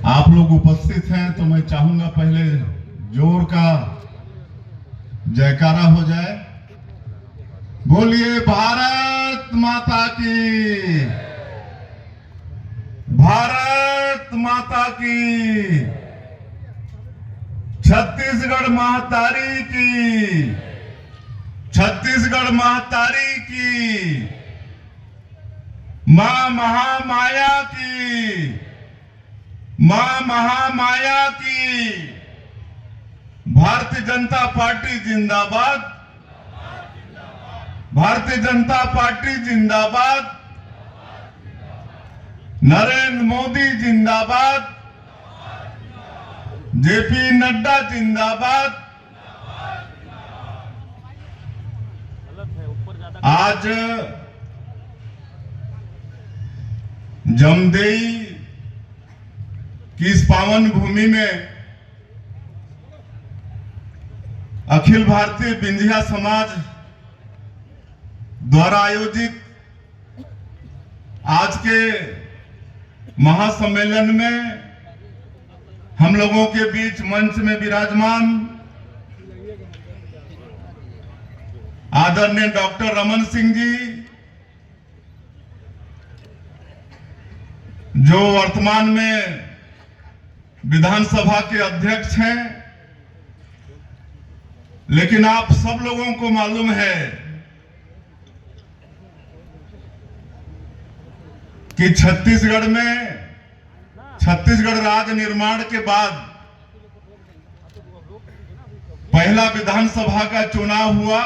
आप लोग उपस्थित हैं तो मैं चाहूंगा पहले जोर का जयकारा हो जाए। बोलिए भारत माता की, भारत माता की, छत्तीसगढ़ महातारी की, छत्तीसगढ़ महातारी की, मां महामाया की, मां महामाया की। भारतीय जनता पार्टी जिंदाबाद, भारतीय जनता पार्टी जिंदाबाद, नरेंद्र मोदी जिंदाबाद, जेपी नड्डा जिंदाबाद। आज जमदेई की इस पावन भूमि में अखिल भारतीय विंध्या समाज द्वारा आयोजित आज के महासम्मेलन में हम लोगों के बीच मंच में विराजमान आदरणीय डॉक्टर रमन सिंह जी, जो वर्तमान में विधानसभा के अध्यक्ष हैं, लेकिन आप सब लोगों को मालूम है कि छत्तीसगढ़ में छत्तीसगढ़ राज्य निर्माण के बाद पहला विधानसभा का चुनाव हुआ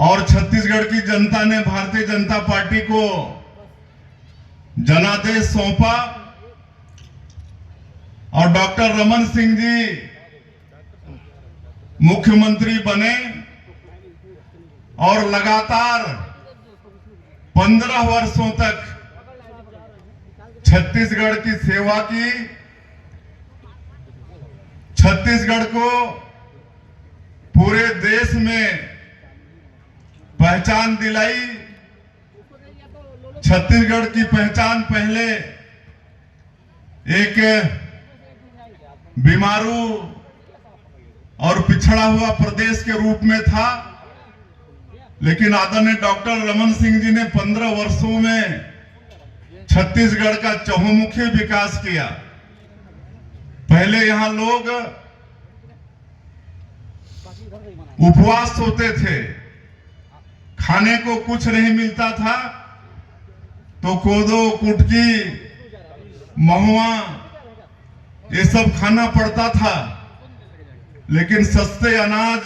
और छत्तीसगढ़ की जनता ने भारतीय जनता पार्टी को जनादेश सौंपा और डॉक्टर रमन सिंह जी मुख्यमंत्री बने और लगातार 15 वर्षों तक छत्तीसगढ़ की सेवा की, छत्तीसगढ़ को पूरे देश में पहचान दिलाई। छत्तीसगढ़ की पहचान पहले एक बीमारू और पिछड़ा हुआ प्रदेश के रूप में था, लेकिन आदरणीय डॉक्टर रमन सिंह जी ने 15 वर्षों में छत्तीसगढ़ का चहुमुखी विकास किया। पहले यहां लोग उपवास होते थे, खाने को कुछ नहीं मिलता था तो कोदो, कुटकी, महुआ ये सब खाना पड़ता था, लेकिन सस्ते अनाज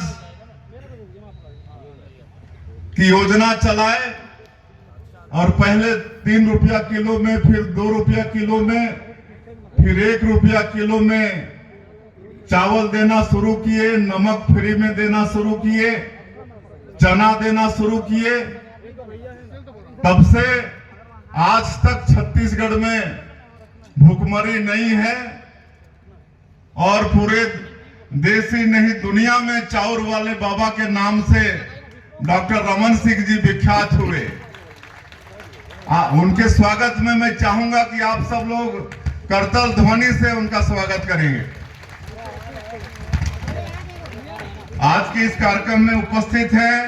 की योजना चलाए और पहले 3 रुपया किलो में, फिर 2 रुपया किलो में, फिर 1 रुपया किलो में चावल देना शुरू किए, नमक फ्री में देना शुरू किए, चना देना शुरू किए। तब से आज तक छत्तीसगढ़ में भूखमरी नहीं है और पूरे देश ही नहीं दुनिया में चाउर वाले बाबा के नाम से डॉक्टर रमन सिंह जी विख्यात हुए। उनके स्वागत में मैं चाहूंगा कि आप सब लोग करताल ध्वनि से उनका स्वागत करेंगे। आज के इस कार्यक्रम में उपस्थित हैं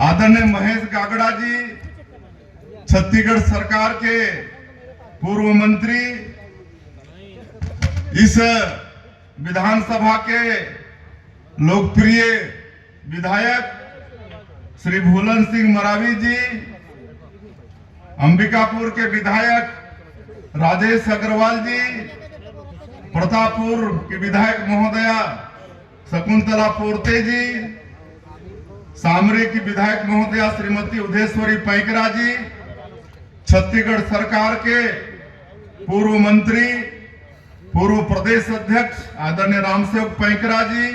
आदरणीय महेश गागड़ा जी, छत्तीसगढ़ सरकार के पूर्व मंत्री, इस विधानसभा के लोकप्रिय विधायक श्री भूलन सिंह मरावी जी, अंबिकापुर के विधायक राजेश अग्रवाल जी, प्रतापपुर के विधायक महोदया शकुंतला पोर्ते जी, सामरे की विधायक महोदया श्रीमती उदयेश्वरी पैकरा जी, छत्तीसगढ़ सरकार के पूर्व मंत्री, पूर्व प्रदेश अध्यक्ष आदरणीय रामसेवक पैकरा जी,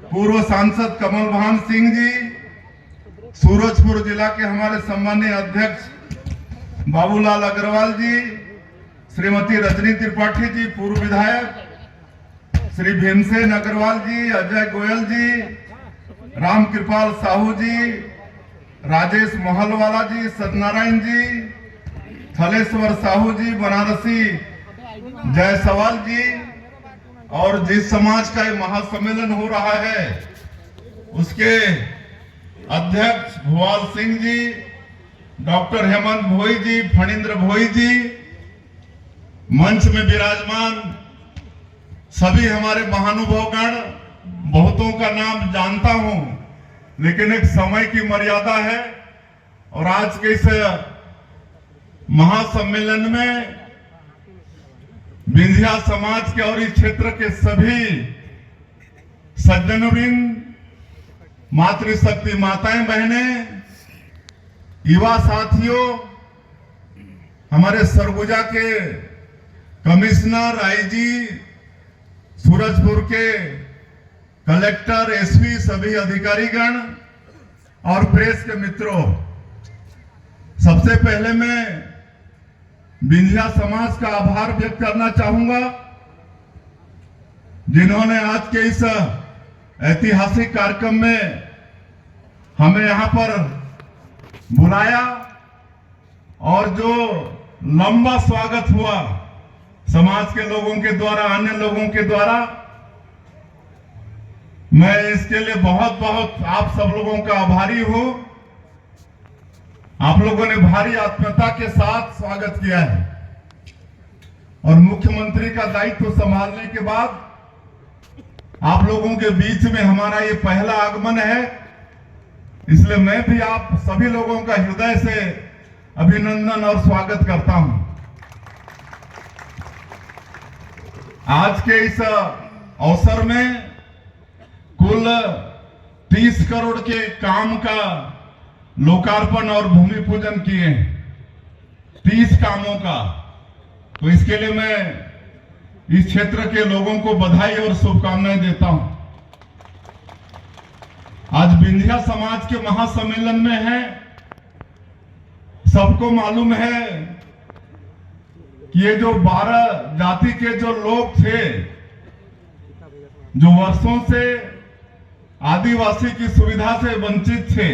पूर्व सांसद कमल भान सिंह जी, सूरजपुर जिला के हमारे सम्मानीय अध्यक्ष बाबूलाल अग्रवाल जी, श्रीमती रजनी त्रिपाठी जी पूर्व विधायक, श्री भीमसेन अग्रवाल जी, अजय गोयल जी, राम कृपाल साहू जी, राजेश महलवाला जी, सत्यनारायण जी, थलेश्वर साहू जी, बनारसी जायसवाल जी, और जिस समाज का ये महासम्मेलन हो रहा है उसके अध्यक्ष भुवाल सिंह जी, डॉक्टर हेमंत भोई जी, फणींद्र भोई जी, मंच में विराजमान सभी हमारे महानुभावगण, बहुतों का नाम जानता हूं, लेकिन एक समय की मर्यादा है और आज के इस महासम्मेलन में विंध्या समाज के और इस क्षेत्र के सभी सज्जनवृंद, मातृशक्ति माताएं बहनें, युवा साथियों, हमारे सरगुजा के कमिश्नर, आईजी, सूरजपुर के कलेक्टर, एसपी, सभी अधिकारीगण और प्रेस के मित्रों, सबसे पहले मैं विंध्या समाज का आभार व्यक्त करना चाहूंगा जिन्होंने आज के इस ऐतिहासिक कार्यक्रम में हमें यहां पर बुलाया और जो लंबा स्वागत हुआ समाज के लोगों के द्वारा, अन्य लोगों के द्वारा, मैं इसके लिए बहुत बहुत आप सब लोगों का आभारी हूं। आप लोगों ने भारी आत्मीयता के साथ स्वागत किया है और मुख्यमंत्री का दायित्व संभालने के बाद आप लोगों के बीच में हमारा ये पहला आगमन है, इसलिए मैं भी आप सभी लोगों का हृदय से अभिनंदन और स्वागत करता हूं। आज के इस अवसर में कुल 30 करोड़ के काम का लोकार्पण और भूमि पूजन किए हैं, 30 कामों का। तो इसके लिए मैं इस क्षेत्र के लोगों को बधाई और शुभकामनाएं देता हूं। आज विंध्या समाज के महासम्मेलन में है, सबको मालूम है कि ये जो 12 जाति के जो लोग थे, जो वर्षों से आदिवासी की सुविधा से वंचित थे,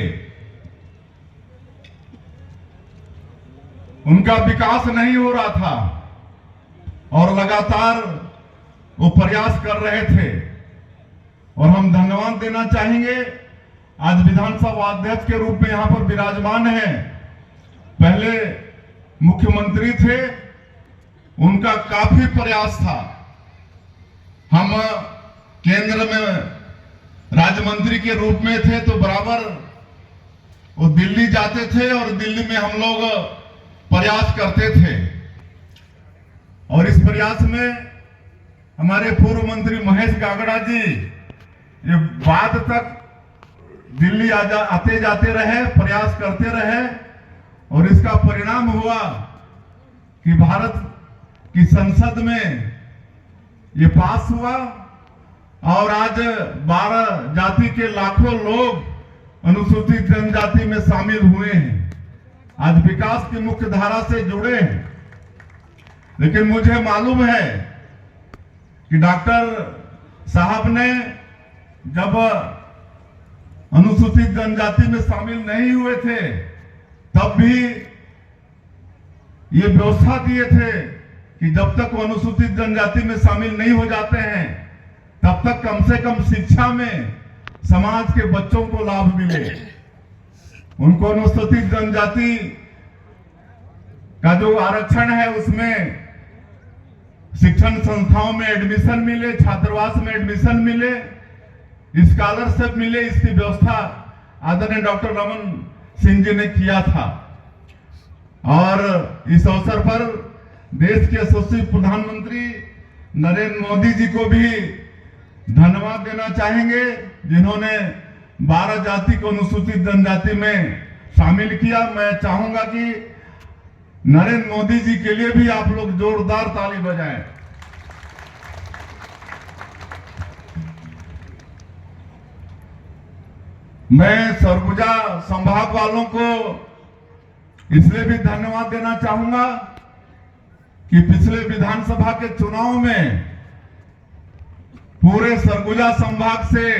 उनका विकास नहीं हो रहा था और लगातार वो प्रयास कर रहे थे और हम धन्यवाद देना चाहेंगे। आज विधानसभा अध्यक्ष के रूप में यहां पर विराजमान हैं, पहले मुख्यमंत्री थे, उनका काफी प्रयास था। हम केंद्र में राज्य मंत्री के रूप में थे तो बराबर वो दिल्ली जाते थे और दिल्ली में हम लोग प्रयास करते थे और इस प्रयास में हमारे पूर्व मंत्री महेश गागड़ा जी ये बाद तक दिल्ली आते जाते रहे, प्रयास करते रहे और इसका परिणाम हुआ कि भारत की संसद में ये पास हुआ और आज 12 जाति के लाखों लोग अनुसूचित जनजाति में शामिल हुए हैं, आज विकास की मुख्य धारा से जुड़े हैं। लेकिन मुझे मालूम है कि डॉक्टर साहब ने जब अनुसूचित जनजाति में शामिल नहीं हुए थे तब भी ये व्यवस्था दिए थे कि जब तक वो अनुसूचित जनजाति में शामिल नहीं हो जाते हैं तब तक कम से कम शिक्षा में समाज के बच्चों को लाभ मिले, उनको अनुसूचित जनजाति का जो आरक्षण है उसमें शिक्षण संस्थाओं में एडमिशन मिले, छात्रावास में एडमिशन मिले, स्कॉलरशिप मिले। इसकी व्यवस्था आदरणीय डॉक्टर रमन सिंह जी ने किया था और इस अवसर पर देश के यशस्वी प्रधानमंत्री नरेंद्र मोदी जी को भी धन्यवाद देना चाहेंगे जिन्होंने 12 जाति को अनुसूचित जनजाति में शामिल किया। मैं चाहूंगा कि नरेंद्र मोदी जी के लिए भी आप लोग जोरदार ताली बजाएं। मैं सरगुजा संभाग वालों को इसलिए भी धन्यवाद देना चाहूंगा कि पिछले विधानसभा के चुनाव में पूरे सरगुजा संभाग से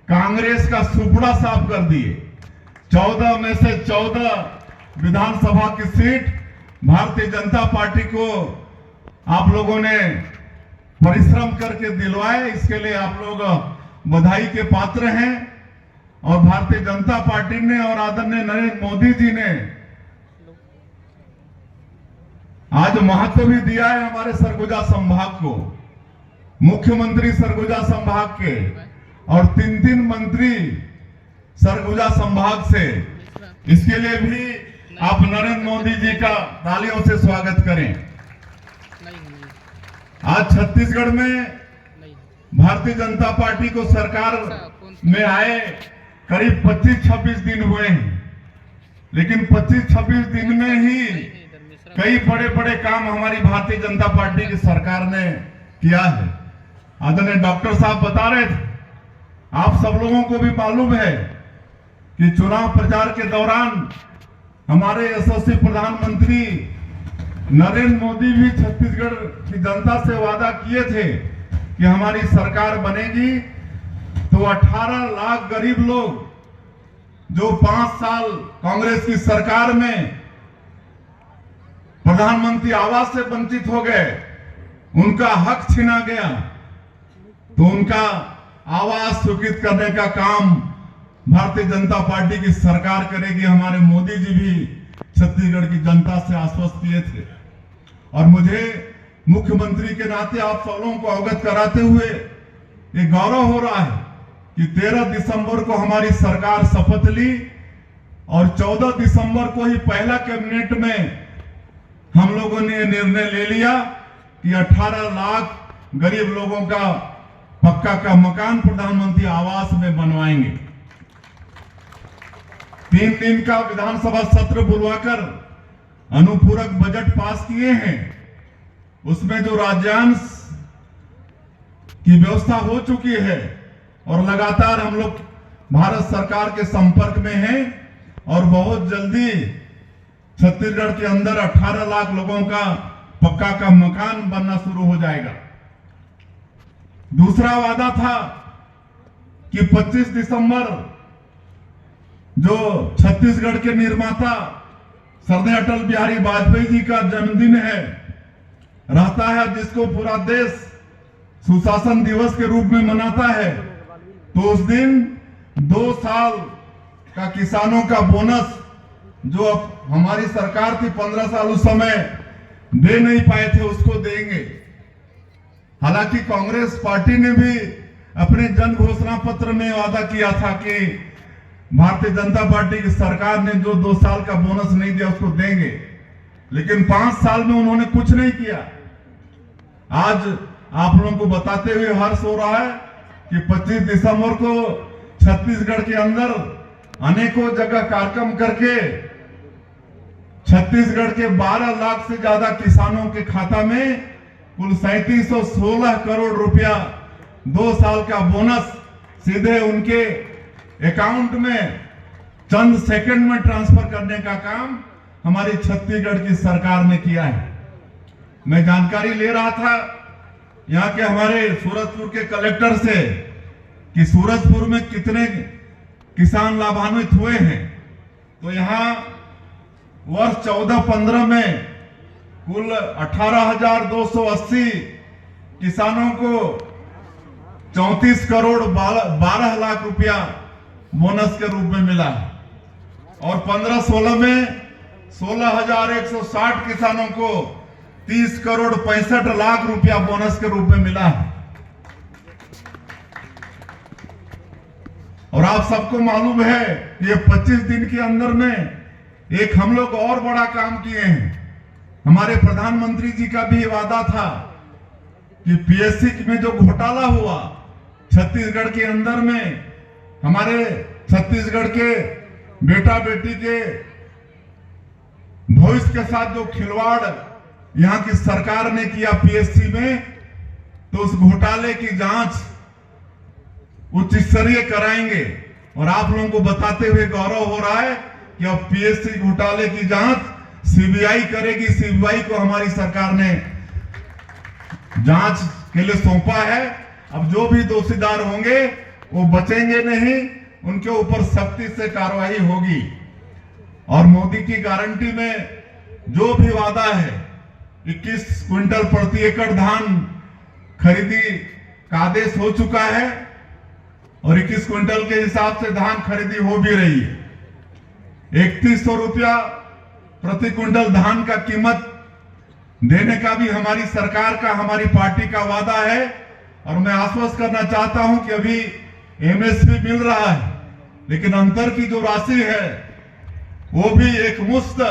कांग्रेस का सुपड़ा साफ कर दिए। 14 में से 14 विधानसभा की सीट भारतीय जनता पार्टी को आप लोगों ने परिश्रम करके दिलवाए, इसके लिए आप लोग बधाई के पात्र हैं। और भारतीय जनता पार्टी ने और आदरणीय नरेंद्र मोदी जी ने आज महत्व भी दिया है हमारे सरगुजा संभाग को, मुख्यमंत्री सरगुजा संभाग के और 3 मंत्री सरगुजा संभाग से। इसके लिए भी आप नरेंद्र मोदी जी का तालियों से स्वागत करें। आज छत्तीसगढ़ में भारतीय जनता पार्टी को सरकार में आए करीब 25-26 दिन हुए हैं, लेकिन 25-26 दिन में ही कई बड़े बड़े काम हमारी भारतीय जनता पार्टी की सरकार ने किया है। आदरणीय डॉक्टर साहब बता रहे थे, आप सब लोगों को भी मालूम है कि चुनाव प्रचार के दौरान हमारे यशस्वी प्रधानमंत्री नरेंद्र मोदी भी छत्तीसगढ़ की जनता से वादा किए थे कि हमारी सरकार बनेगी तो 18 लाख गरीब लोग जो 5 साल कांग्रेस की सरकार में प्रधानमंत्री आवास से वंचित हो गए, उनका हक छीना गया, तो उनका आवास स्वीकृत करने का काम भारतीय जनता पार्टी की सरकार करेगी। हमारे मोदी जी भी छत्तीसगढ़ की जनता से आश्वस्त किए थे। और मुझे मुख्यमंत्री के नाते आप सब लोगों को अवगत कराते हुए ये गौरव हो रहा है कि 13 दिसंबर को हमारी सरकार शपथ ली और 14 दिसंबर को ही पहला कैबिनेट में हम लोगों ने निर्णय ले लिया कि 18 लाख गरीब लोगों का पक्का का मकान प्रधानमंत्री आवास में बनवाएंगे। 3 दिन का विधानसभा सत्र बुलवाकर अनुपूरक बजट पास किए हैं। उसमें जो राज्यांश की व्यवस्था हो चुकी है और लगातार हम लोग भारत सरकार के संपर्क में हैं और बहुत जल्दी छत्तीसगढ़ के अंदर 18 लाख लोगों का पक्का का मकान बनना शुरू हो जाएगा। दूसरा वादा था कि 25 दिसंबर जो छत्तीसगढ़ के निर्माता श्रद्धेय अटल बिहारी वाजपेयी जी का जन्मदिन है रहता है, जिसको पूरा देश सुशासन दिवस के रूप में मनाता है, तो उस दिन 2 साल का किसानों का बोनस जो हमारी सरकार थी 15 साल उस समय दे नहीं पाए थे, उसको देंगे। हालांकि कांग्रेस पार्टी ने भी अपने जन घोषणा पत्र में वादा किया था कि भारतीय जनता पार्टी की सरकार ने जो 2 साल का बोनस नहीं दिया उसको देंगे, लेकिन 5 साल में उन्होंने कुछ नहीं किया। आज आप लोगों को बताते हुए हर्ष हो रहा है कि 25 दिसंबर को छत्तीसगढ़ के अंदर अनेकों जगह कार्यक्रम करके छत्तीसगढ़ के 12 लाख से ज्यादा किसानों के खाता में कुल 3716 करोड़ रुपया 2 साल का बोनस सीधे उनके अकाउंट में चंद सेकंड में ट्रांसफर करने का काम हमारी छत्तीसगढ़ की सरकार ने किया है। मैं जानकारी ले रहा था यहाँ के हमारे सूरजपुर के कलेक्टर से कि सूरजपुर में कितने किसान लाभान्वित हुए हैं। तो यहाँ वर्ष 14-15 में कुल 18,280 किसानों को 34 करोड़ 12 लाख रुपया बोनस के रूप में मिला है और 15-16 में 16,160 किसानों को 30 करोड़ 65 लाख रुपया बोनस के रूप में मिला है। और आप सबको मालूम है ये 25 दिन के अंदर में एक हम लोग और बड़ा काम किए हैं। हमारे प्रधानमंत्री जी का भी वादा था कि पीएससी में जो घोटाला हुआ छत्तीसगढ़ के अंदर में, हमारे छत्तीसगढ़ के बेटा बेटी के भविष्य के साथ जो खिलवाड़ यहाँ की सरकार ने किया पीएससी में, तो उस घोटाले की जांच उच्च स्तरीय कराएंगे। और आप लोगों को बताते हुए गौरव हो रहा है कि अब पीएससी घोटाले की जांच सीबीआई करेगी। सीबीआई को हमारी सरकार ने जांच के लिए सौंपा है। अब जो भी दोषीदार होंगे वो बचेंगे नहीं, उनके ऊपर सख्ती से कार्रवाई होगी। और मोदी की गारंटी में जो भी वादा है 21 क्विंटल प्रति एकड़ धान खरीदी का आदेश हो चुका है और 21 क्विंटल के हिसाब से धान खरीदी हो भी रही है। 3100 रुपया प्रति क्विंटल धान का कीमत देने का भी हमारी सरकार का, हमारी पार्टी का वादा है। और मैं आश्वस्त करना चाहता हूं कि अभी एमएसपी मिल रहा है, लेकिन अंतर की जो राशि है वो भी एक मुश्त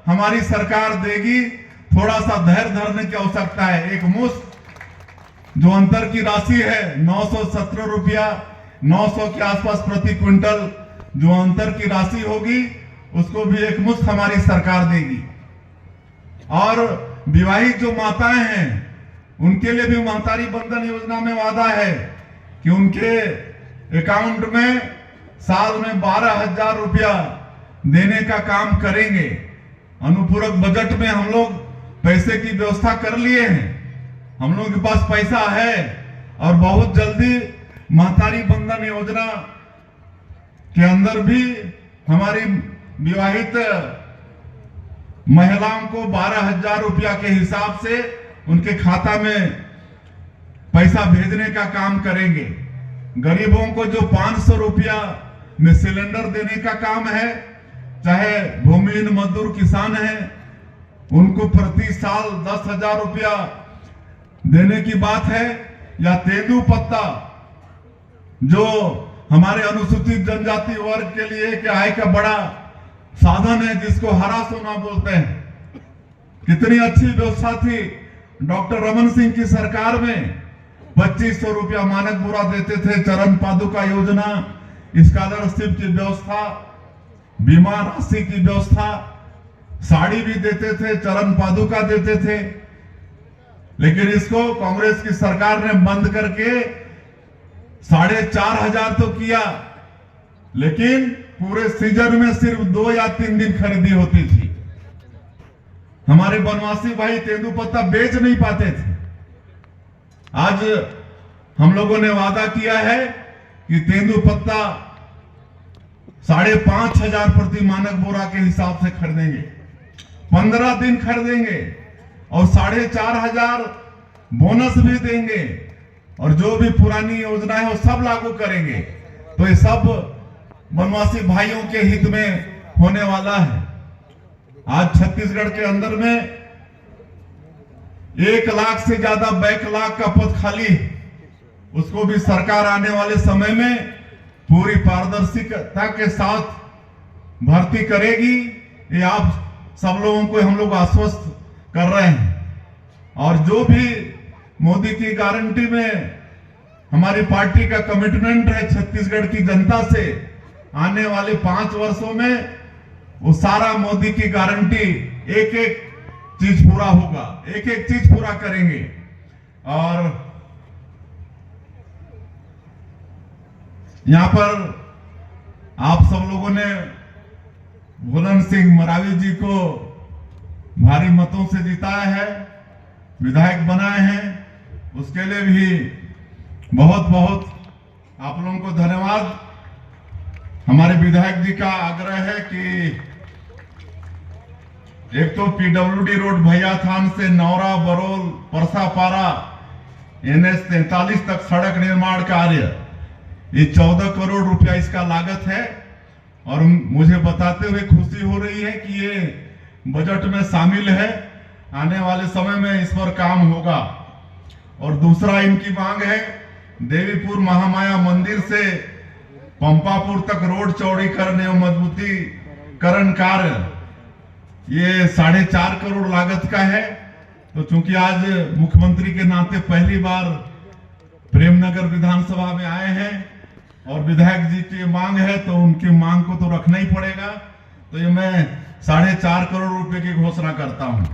हमारी सरकार देगी। थोड़ा सा धैर्य धरने की आवश्यकता है। एक मुश्त जो अंतर की राशि है 917 रुपया 900 के आसपास प्रति क्विंटल जो अंतर की राशि होगी उसको भी एक मुश्त हमारी सरकार देगी। और विवाहित जो माताएं हैं उनके लिए भी महतारी बंधन योजना में वादा है कि उनके अकाउंट में साल में 12,000 रुपया देने का काम करेंगे। अनुपूरक बजट में हम लोग पैसे की व्यवस्था कर लिए हैं, हम लोगों के पास पैसा है और बहुत जल्दी महतारी बंधन योजना के अंदर भी हमारी विवाहित महिलाओं को 12,000 रुपया के हिसाब से उनके खाता में पैसा भेजने का काम करेंगे। गरीबों को जो 500 रुपया में सिलेंडर देने का काम है, चाहे भूमिहीन मजदूर किसान हैं उनको प्रति साल 10,000 रुपया देने की बात है, या तेंदुपत्ता जो हमारे अनुसूचित जनजाति वर्ग के लिए एक आय का बड़ा साधन है जिसको हरा सोना बोलते हैं। कितनी अच्छी व्यवस्था थी डॉक्टर रमन सिंह की सरकार में। 2500 रुपया मानक बुरा देते थे, चरण पादुका योजना, स्कॉलरशिप की व्यवस्था, बीमा राशि की व्यवस्था, साड़ी भी देते थे, चरण पादुका देते थे। लेकिन इसको कांग्रेस की सरकार ने बंद करके 4,500 तो किया, लेकिन पूरे सीजन में सिर्फ 2 या 3 दिन खरीदी होती थी। हमारे वनवासी भाई तेंदुपत्ता बेच नहीं पाते थे। आज हम लोगों ने वादा किया है कि तेंदुपत्ता 5,500 प्रति मानक बोरा के हिसाब से खरीदेंगे, 15 दिन खरीदेंगे और 4,500 बोनस भी देंगे और जो भी पुरानी योजना है वो सब लागू करेंगे। तो ये सब वनवासी भाइयों के हित में होने वाला है। आज छत्तीसगढ़ के अंदर में 1 लाख से ज्यादा बैकलॉग का पद खाली, उसको भी सरकार आने वाले समय में पूरी पारदर्शिता के साथ भर्ती करेगी। ये आप सब लोगों को हम लोग आश्वस्त कर रहे हैं। और जो भी मोदी की गारंटी में हमारी पार्टी का कमिटमेंट है छत्तीसगढ़ की जनता से, आने वाले 5 वर्षों में वो सारा मोदी की गारंटी एक एक चीज पूरा होगा, एक एक चीज पूरा करेंगे। और यहां पर आप सब लोगों ने बुलंद सिंह मरावी जी को भारी मतों से जिताया है, विधायक बनाए हैं, उसके लिए भी बहुत बहुत आप लोगों को धन्यवाद। हमारे विधायक जी का आग्रह है कि एक तो पीडब्ल्यूडी रोड भैया थान से नौरा बरोल परसापारा NH 43 तक सड़क निर्माण कार्य, ये 14 करोड़ रुपया इसका लागत है। और मुझे बताते हुए खुशी हो रही है कि ये बजट में शामिल है, आने वाले समय में इस पर काम होगा। और दूसरा इनकी मांग है देवीपुर महामाया मंदिर से पंपापुर तक रोड चौड़ी करने और मजबूतीकरण कार्य, ये 4.5 करोड़ लागत का है। तो चूंकि आज मुख्यमंत्री के नाते पहली बार प्रेमनगर विधानसभा में आए हैं और विधायक जी की मांग है तो उनकी मांग को तो रखना ही पड़ेगा। तो ये मैं 4.5 करोड़ रुपए की घोषणा करता हूं।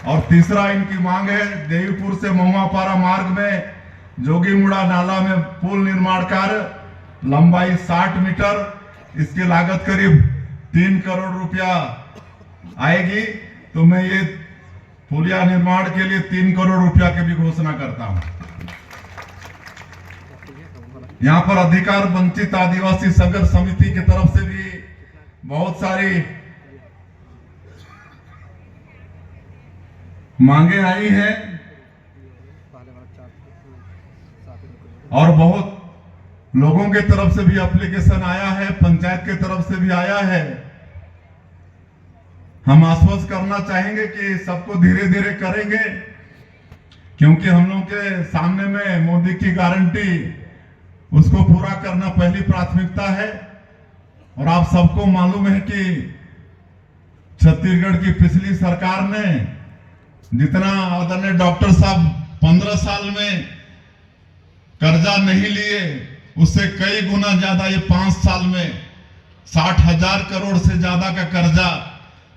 और तीसरा इनकी मांग है देवीपुर से महुआपारा मार्ग में जोगीमुड़ा नाला में पुल निर्माण कार्य, लंबाई 60 मीटर, इसकी लागत करीब 3 करोड़ रुपया आएगी। तो मैं ये पुलिया निर्माण के लिए 3 करोड़ रुपया की भी घोषणा करता हूं। यहाँ पर अधिकार वंचित आदिवासी संघर्ष समिति की तरफ से भी बहुत सारी मांगे आई हैं और बहुत लोगों के तरफ से भी एप्लीकेशन आया है, पंचायत के तरफ से भी आया है। हम आश्वस्त करना चाहेंगे कि सबको धीरे धीरे करेंगे, क्योंकि हम लोग के सामने में मोदी की गारंटी उसको पूरा करना पहली प्राथमिकता है। और आप सबको मालूम है कि छत्तीसगढ़ की पिछली सरकार ने जितना आदरणीय डॉक्टर साहब 15 साल में कर्जा नहीं लिए, उससे कई गुना ज्यादा ये 5 साल में 60,000 करोड़ से ज्यादा का कर्जा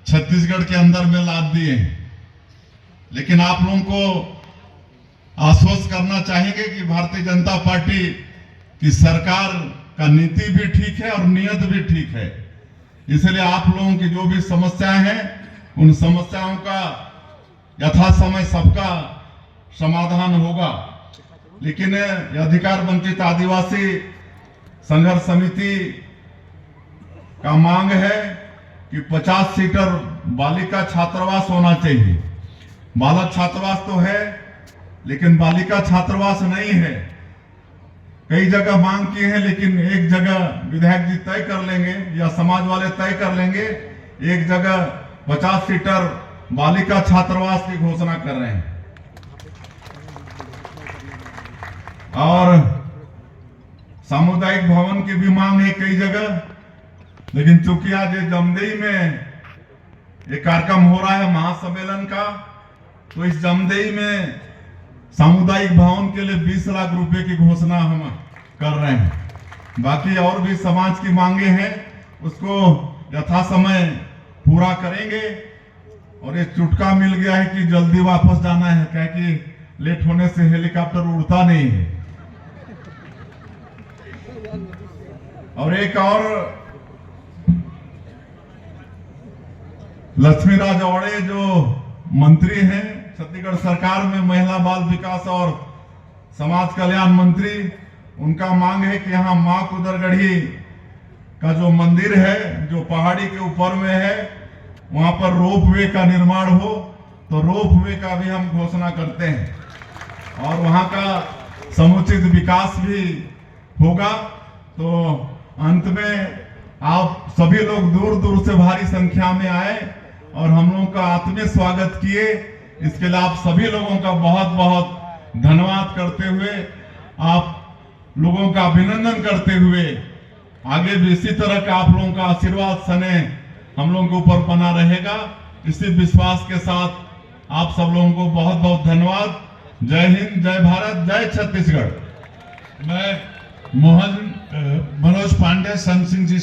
छत्तीसगढ़ के अंदर में लाद दिए। लेकिन आप लोगों को आश्वस्त करना चाहेंगे कि भारतीय जनता पार्टी की सरकार का नीति भी ठीक है और नियत भी ठीक है। इसलिए आप लोगों की जो भी समस्याएं हैं, उन समस्याओं का यथा समय सबका समाधान होगा। लेकिन अधिकार वंचित आदिवासी संघर्ष समिति का मांग है कि 50 सीटर बालिका छात्रावास होना चाहिए। बालक छात्रावास तो है, लेकिन बालिका छात्रावास नहीं है। कई जगह मांग की है, लेकिन एक जगह विधायक जी तय कर लेंगे या समाज वाले तय कर लेंगे, एक जगह 50 सीटर बालिका छात्रावास की घोषणा कर रहे हैं। और सामुदायिक भवन की भी मांग है कई जगह, लेकिन चूंकि आज जमदेई में एक कार्यक्रम हो रहा है महासम्मेलन का, तो इस जमदेई में सामुदायिक भवन के लिए 20 लाख रुपए की घोषणा हम कर रहे हैं। बाकी और भी समाज की मांगे हैं, उसको यथा समय पूरा करेंगे। और ये चुटका मिल गया है कि जल्दी वापस जाना है, क्या कि लेट होने से हेलीकॉप्टर उड़ता नहीं है। और एक और लक्ष्मी राज औड़े जो मंत्री हैं छत्तीसगढ़ सरकार में, महिला बाल विकास और समाज कल्याण मंत्री, उनका मांग है कि यहाँ मां कुदरगढ़ी का जो मंदिर है, जो पहाड़ी के ऊपर में है, वहां पर रोपवे का निर्माण हो। तो रोपवे का भी हम घोषणा करते हैं और वहां का समुचित विकास भी होगा। तो अंत में आप सभी लोग दूर दूर से भारी संख्या में आए और हम लोगों का आत्मीय स्वागत किए। इसके लिए आप सभी लोगों का बहुत बहुत धन्यवाद करते हुए, आप लोगों का अभिनंदन करते हुए, आगे भी इसी तरह का आप लोगों का आशीर्वाद सने हम लोगों के ऊपर बना रहेगा। इसी विश्वास के साथ आप सब लोगों को बहुत बहुत धन्यवाद। जय हिंद, जय भारत, जय छत्तीसगढ़। मैं मनोज पांडे, सन सिंह जी